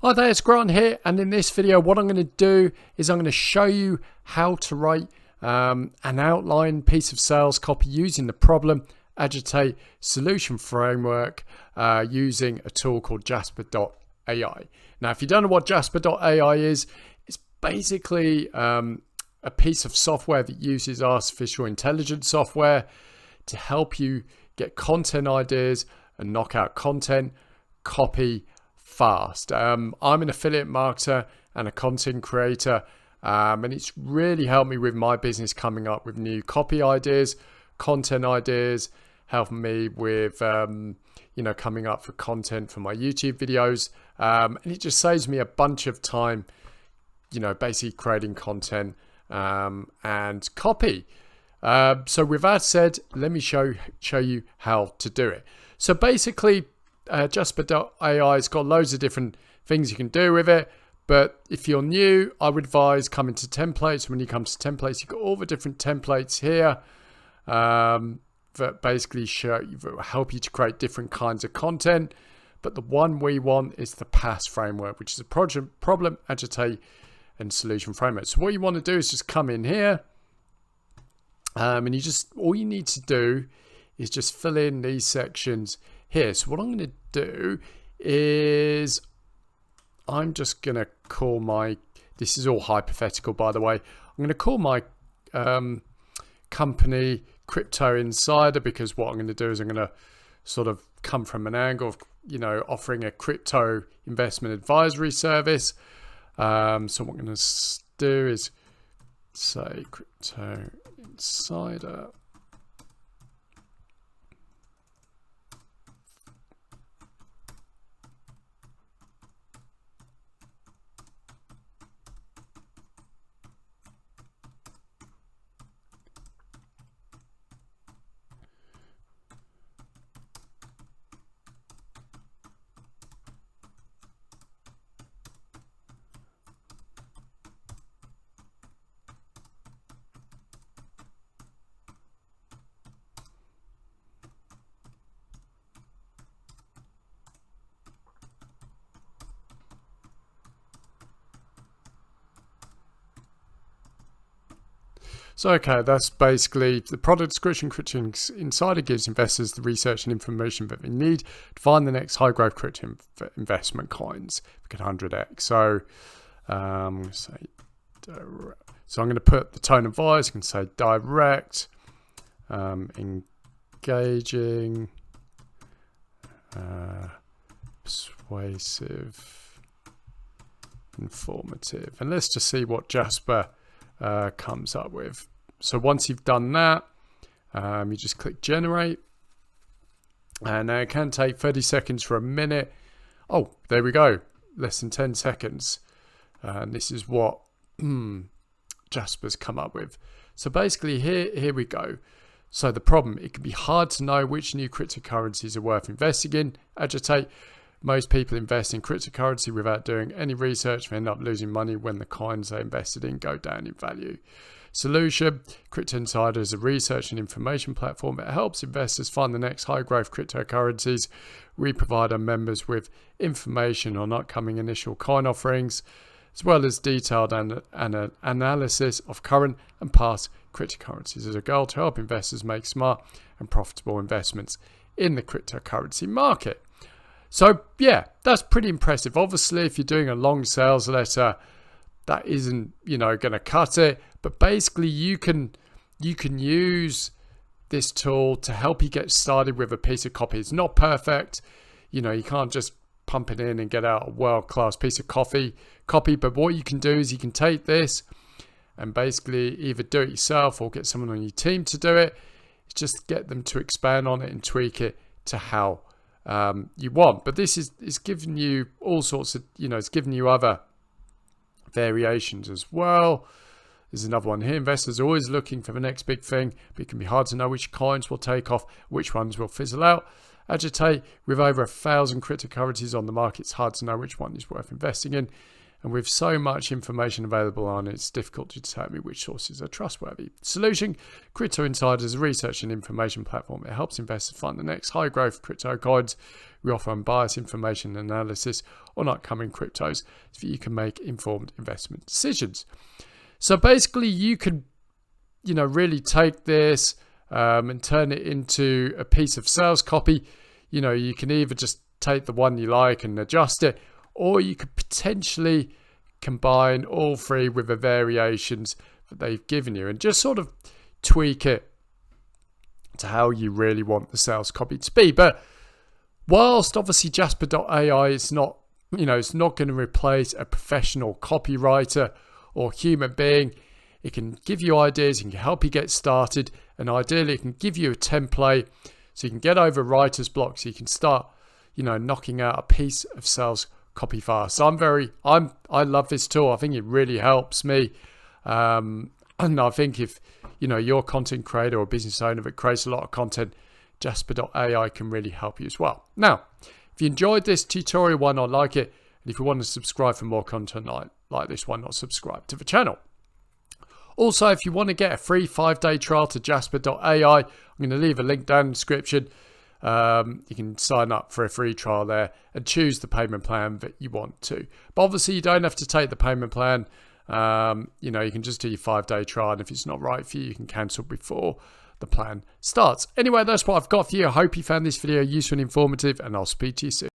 Hi there, it's Grant here, and in this video what I'm going to do is I'm going to show you how to write an outline piece of sales copy using the problem agitate solution framework using a tool called Jasper.ai. Now if you don't know what Jasper.ai is, it's basically a piece of software that uses artificial intelligence software to help you get content ideas and knock out content copy fast. I'm an affiliate marketer and a content creator, and it's really helped me with my business coming up with new copy ideas, content ideas, helping me with coming up for content for my YouTube videos, and it just saves me a bunch of time, basically creating content and copy. So with that said, let me show you how to do it. So basically Jasper.ai has got loads of different things you can do with it, but if you're new, I would advise coming to templates. When you come to templates, you've got all the different templates here that basically help you to create different kinds of content, but the one we want is the PASS framework, which is a problem, agitate, and solution framework. So what you want to do is just come in here, and all you need to do is just fill in these sections here. So what I'm going to do is I'm just going to call this is all hypothetical by the way, I'm going to call my company Crypto Insider, because what I'm going to do is I'm going to sort of come from an angle of offering a crypto investment advisory service. So what I'm going to do is say Crypto Insider. So okay, that's basically the product description. Crypto Insider gives investors the research and information that they need to find the next high growth crypto investment coins that can 100x. So I'm going to say direct. So I'm going to put the tone of voice. I can say direct, engaging, persuasive, informative, and let's just see what Jasper comes up with. So once you've done that, you just click generate, and now it can take 30 seconds for a minute. Oh, there we go, less than 10 seconds, and this is what Jasper's come up with. So basically here we go. So the problem, it can be hard to know which new cryptocurrencies are worth investing in. Agitate. Most people invest in cryptocurrency without doing any research and end up losing money when the coins they invested in go down in value. Solution. Crypto Insider is a research and information platform that helps investors find the next high growth cryptocurrencies. We provide our members with information on upcoming initial coin offerings, as well as detailed analysis of current and past cryptocurrencies as a goal to help investors make smart and profitable investments in the cryptocurrency market. So yeah, that's pretty impressive. Obviously, if you're doing a long sales letter, that isn't going to cut it. But basically, you can use this tool to help you get started with a piece of copy. It's not perfect. You can't just pump it in and get out a world-class piece of copy. But what you can do is you can take this and basically either do it yourself or get someone on your team to do it. Just get them to expand on it and tweak it to how you want. But this is giving you all sorts of, it's giving you other variations as well. There's another one here. Investors are always looking for the next big thing, but it can be hard to know which coins will take off, which ones will fizzle out. Agitate. With over 1,000 cryptocurrencies on the market, it's hard to know which one is worth investing in. And with so much information available on it, it's difficult to determine which sources are trustworthy. Solution: Crypto Insider is a research and information platform. It helps investors find the next high growth crypto coins. We offer unbiased information and analysis on upcoming cryptos so that you can make informed investment decisions. So basically you can, really take this and turn it into a piece of sales copy. You can either just take the one you like and adjust it, or you could potentially combine all three with the variations that they've given you and just sort of tweak it to how you really want the sales copy to be. But whilst obviously Jasper.ai is not, it's not going to replace a professional copywriter or human being, it can give you ideas and can help you get started. And ideally, it can give you a template so you can get over writer's block, so you can start, knocking out a piece of sales copy fast. So I love this tool. I think it really helps me. And I think if, you're a content creator or business owner that creates a lot of content, Jasper.ai can really help you as well. Now, if you enjoyed this tutorial, why not like it? And if you want to subscribe for more content like this, why not subscribe to the channel? Also, if you want to get a free 5-day trial to Jasper.ai, I'm going to leave a link down in the description. You can sign up for a free trial there and choose the payment plan that you want to. But obviously, you don't have to take the payment plan. You can just do your 5-day trial. And if it's not right for you, you can cancel before the plan starts. Anyway, that's what I've got for you. I hope you found this video useful and informative, and I'll speak to you soon.